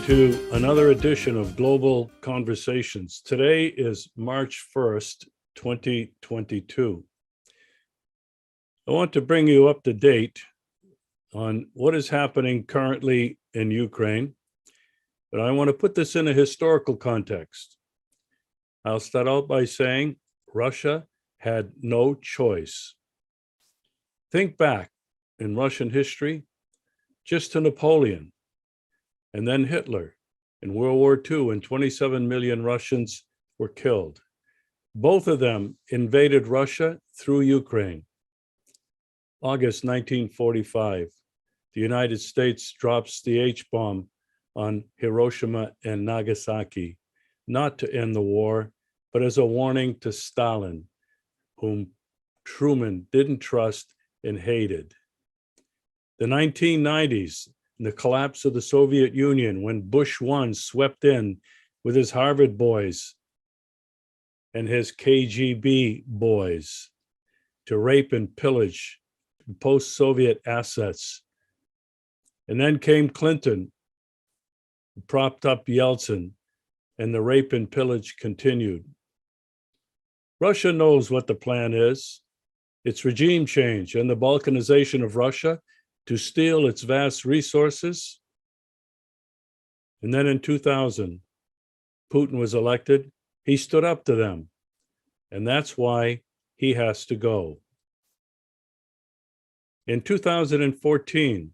to another edition of Global Conversations. Today is March 1st, 2022. I want to bring you up to date on what is happening currently in Ukraine, but I want to put this in a historical context. I'll start out by saying Russia had no choice. Think back in Russian history, just to Napoleon, and then Hitler in World War II, and 27 million Russians were killed. Both of them invaded Russia through Ukraine. August 1945, the United States drops the H-bomb on Hiroshima and Nagasaki, not to end the war, but as a warning to Stalin, whom Truman didn't trust and hated. The 1990s, the collapse of the Soviet Union, when Bush 1 swept in with his Harvard boys and his KGB boys to rape and pillage post-Soviet assets. And then came Clinton, who propped up Yeltsin, and the rape and pillage continued. Russia knows what the plan is. It's regime change and the balkanization of Russia to steal its vast resources. And then in 2000, Putin was elected. He stood up to them. And that's why he has to go. In 2014,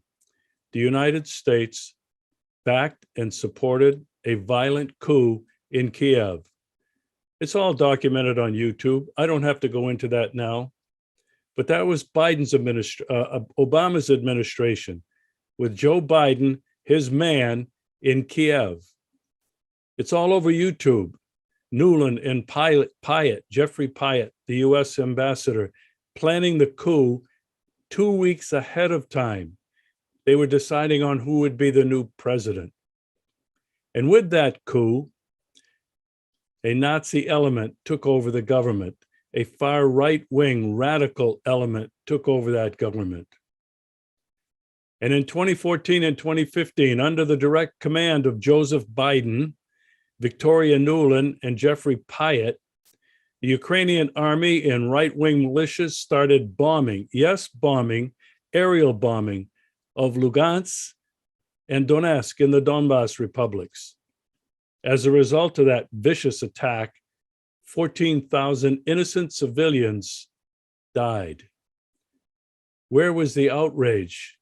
the United States backed and supported a violent coup in Kiev. It's all documented on YouTube. I don't have to go into that now. But that was Obama's administration, with Joe Biden, his man, in Kiev. It's all over YouTube. Nuland and Pyatt, Jeffrey Pyatt, the US ambassador, planning the coup 2 weeks ahead of time. They were deciding on who would be the new president. And with that coup, a Nazi element took over the government. A far right-wing radical element took over that government. And in 2014 and 2015, under the direct command of Joseph Biden, Victoria Nuland, and Jeffrey Pyatt, the Ukrainian army and right-wing militias started bombing, aerial bombing of Lugansk and Donetsk in the Donbass republics. As a result of that vicious attack, 14,000 innocent civilians died. Where was the outrage?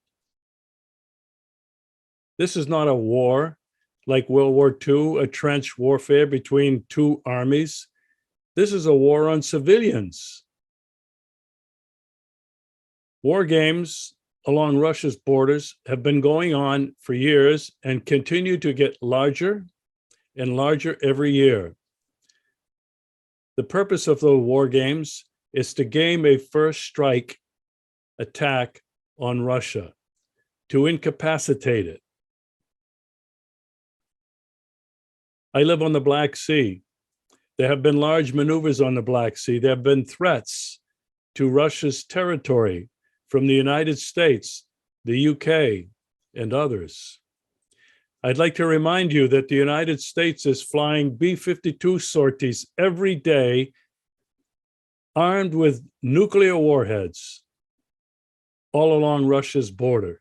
This is not a war like World War II, a trench warfare between two armies. This is a war on civilians. War games along Russia's borders have been going on for years and continue to get larger and larger every year. The purpose of the war games is to game a first strike attack on Russia, to incapacitate it. I live on the Black Sea. There have been large maneuvers on the Black Sea. There have been threats to Russia's territory from the United States, the UK, and others. I'd like to remind you that the United States is flying B-52 sorties every day, armed with nuclear warheads all along Russia's border.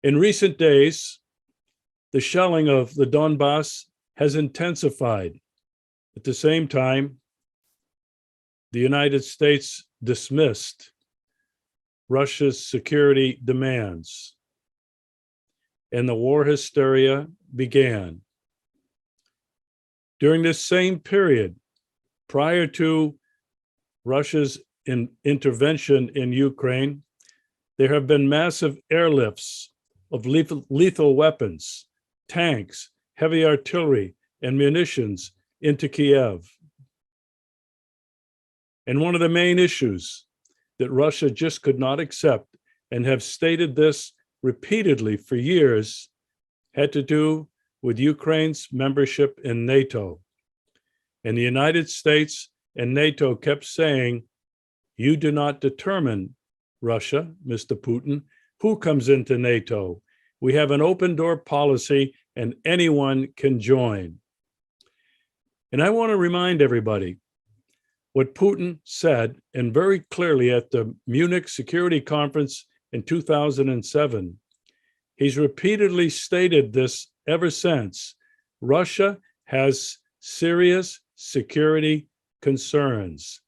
In recent days, the shelling of the Donbass has intensified. At the same time, the United States dismissed Russia's security demands, and the war hysteria began. During this same period, prior to Russia's intervention in Ukraine, there have been massive airlifts of lethal weapons, tanks, heavy artillery, and munitions into Kiev. And one of the main issues that Russia just could not accept, and have stated this repeatedly for years, had to do with Ukraine's membership in NATO. And the United States and NATO kept saying, you do not determine, Russia, Mr. Putin, who comes into NATO. We have an open door policy and anyone can join. And I want to remind everybody what Putin said, and very clearly at the Munich Security Conference in 2007. He's repeatedly stated this ever since. Russia has serious security concerns.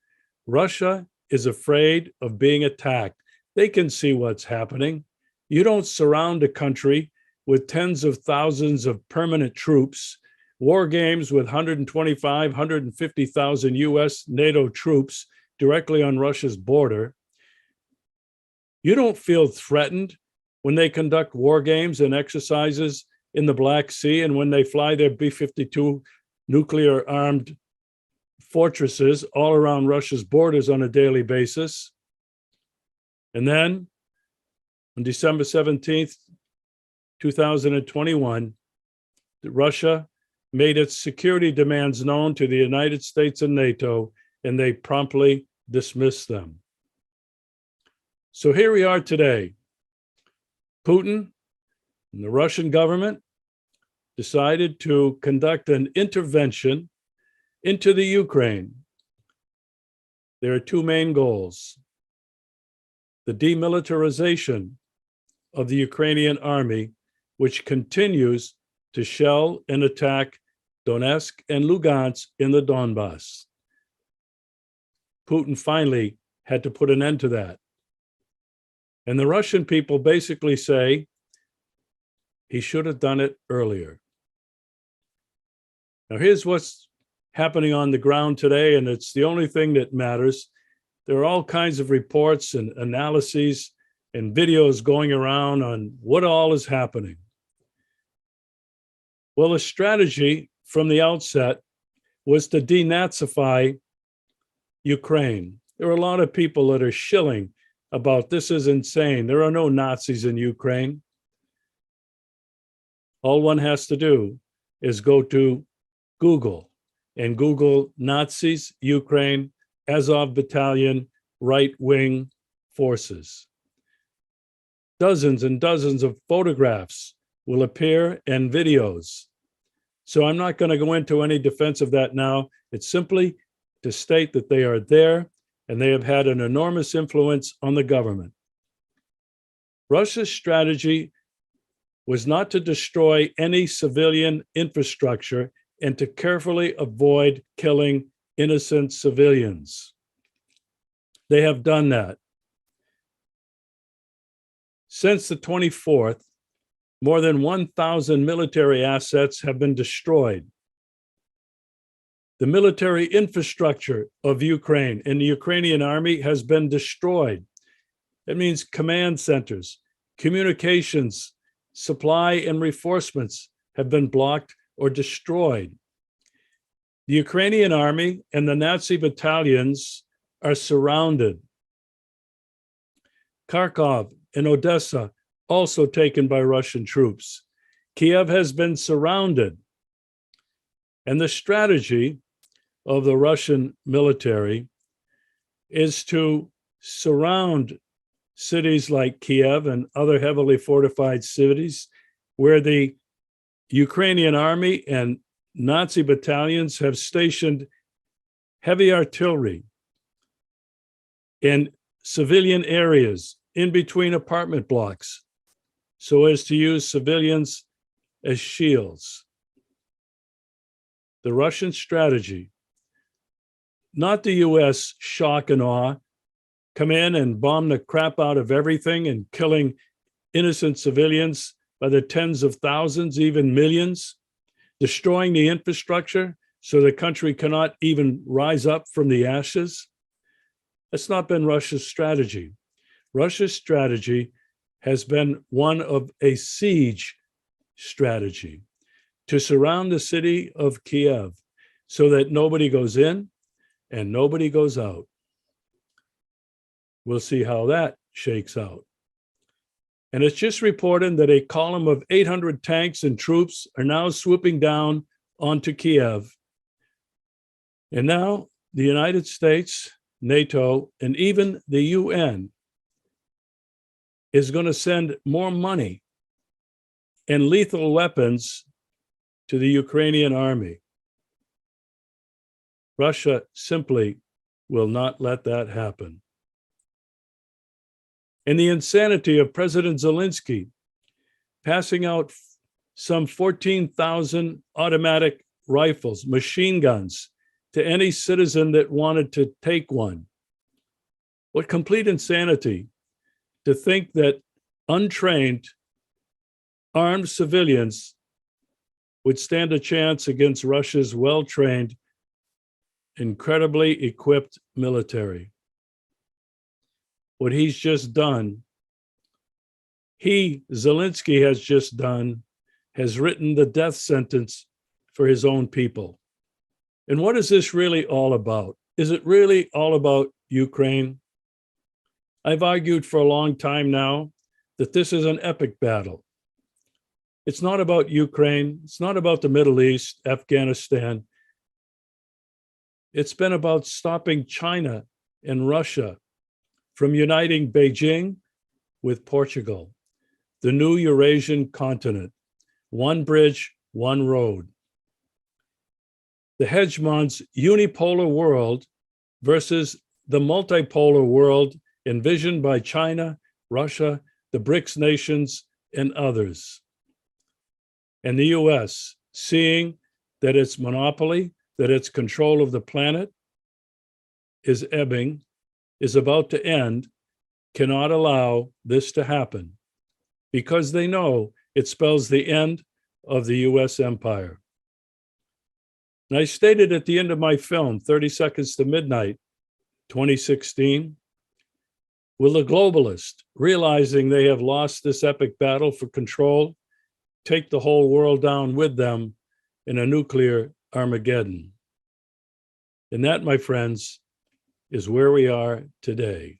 Russia is afraid of being attacked. They can see what's happening. You don't surround a country with tens of thousands of permanent troops, war games with 125, 150,000 US NATO troops directly on Russia's border. You don't feel threatened when they conduct war games and exercises in the Black Sea and when they fly their B-52 nuclear-armed fortresses all around Russia's borders on a daily basis. And then on December 17th, 2021, Russia made its security demands known to the United States and NATO, and they promptly dismissed them. So here we are today. Putin and the Russian government decided to conduct an intervention into the Ukraine. There are two main goals: the demilitarization of the Ukrainian army, which continues to shell and attack Donetsk and Lugansk in the Donbass. Putin finally had to put an end to that. And the Russian people basically say he should have done it earlier. Now, here's what's happening on the ground today, and it's the only thing that matters. There are all kinds of reports and analyses and videos going around on what all is happening. Well, the strategy from the outset was to denazify Ukraine. There are a lot of people that are shilling about this is insane. There are no Nazis in Ukraine. All one has to do is go to Google and Google Nazis, Ukraine, Azov Battalion, right-wing forces. Dozens and dozens of photographs will appear and videos. So I'm not going to go into any defense of that now. It's simply to state that they are there and they have had an enormous influence on the government. Russia's strategy was not to destroy any civilian infrastructure and to carefully avoid killing innocent civilians. They have done that. Since the 24th, more than 1,000 military assets have been destroyed. The military infrastructure of Ukraine and the Ukrainian army has been destroyed. That means command centers, communications, supply and reinforcements have been blocked or destroyed. The Ukrainian army and the Nazi battalions are surrounded. Kharkov and Odessa also taken by Russian troops. Kiev has been surrounded. And the strategy of the Russian military is to surround cities like Kiev and other heavily fortified cities where the Ukrainian army and Nazi battalions have stationed heavy artillery in civilian areas in between apartment blocks, so as to use civilians as shields. The Russian strategy, not the US shock and awe, come in and bomb the crap out of everything and killing innocent civilians by the tens of thousands, even millions, destroying the infrastructure so the country cannot even rise up from the ashes. That's not been Russia's strategy. Russia's strategy has been one of a siege strategy to surround the city of Kiev so that nobody goes in and nobody goes out. We'll see how that shakes out. And it's just reported that a column of 800 tanks and troops are now swooping down onto Kiev. And now the United States, NATO, and even the UN is going to send more money and lethal weapons to the Ukrainian army. Russia simply will not let that happen. And the insanity of President Zelensky passing out some 14,000 automatic rifles, machine guns, to any citizen that wanted to take one. What complete insanity to think that untrained, armed civilians would stand a chance against Russia's well-trained, incredibly equipped military. What he's just done, Zelensky has just done, has written the death sentence for his own people. And what is this really all about? Is it really all about Ukraine? I've argued for a long time now that this is an epic battle. It's not about Ukraine. It's not about the Middle East, Afghanistan. It's been about stopping China and Russia from uniting Beijing with Portugal, the new Eurasian continent, one bridge, one road. The hegemon's unipolar world versus the multipolar world envisioned by China, Russia, the BRICS nations, and others. And the US, seeing that its monopoly, that its control of the planet is ebbing, is about to end, cannot allow this to happen because they know it spells the end of the US empire. And I stated at the end of my film, 30 Seconds to Midnight, 2016, will the globalist, realizing they have lost this epic battle for control, take the whole world down with them in a nuclear Armageddon? And that, my friends, is where we are today.